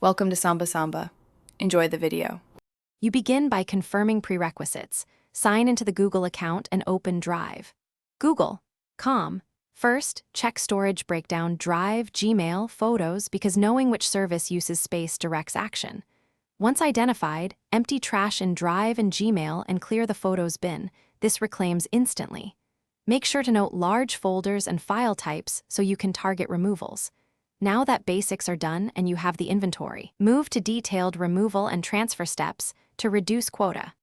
Welcome to Samba Samba. Enjoy the video. You begin by confirming prerequisites. Sign into the Google account and open Drive. Google.com. First, check storage breakdown Drive, Gmail, Photos because knowing which service uses space directs action. Once identified, empty trash in Drive and Gmail and clear the Photos bin. This reclaims instantly. Make sure to note large folders and file types so you can target removals. Now that basics are done and you have the inventory, move to detailed removal and transfer steps to reduce quota.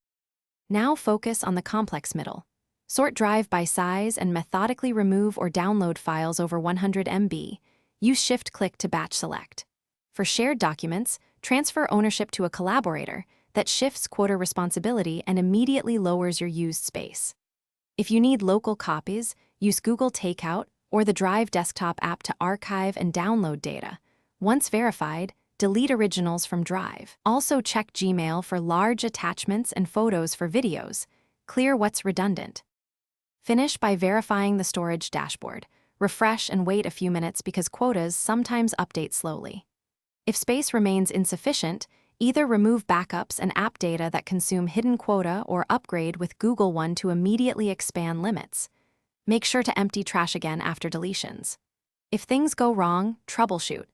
Now focus on the complex middle. Sort Drive by size and methodically remove or download files over 100 MB. Use Shift-click to batch select. For shared documents, transfer ownership to a collaborator that shifts quota responsibility and immediately lowers your used space. If you need local copies, use Google Takeout or the Drive desktop app to archive and download data. Once verified, delete originals from Drive. Also check Gmail for large attachments and photos for videos. Clear what's redundant. Finish by verifying the storage dashboard. Refresh and wait a few minutes because quotas sometimes update slowly. If space remains insufficient, either remove backups and app data that consume hidden quota or upgrade with Google One to immediately expand limits. Make sure to empty trash again after deletions. If things go wrong, troubleshoot.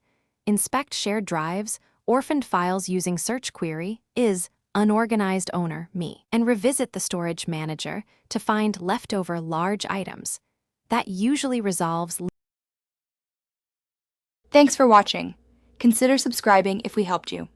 Inspect shared drives, orphaned files using search query is unorganized owner, me, and revisit the storage manager to find leftover large items. That usually resolves. Thanks for watching. Consider subscribing if we helped you.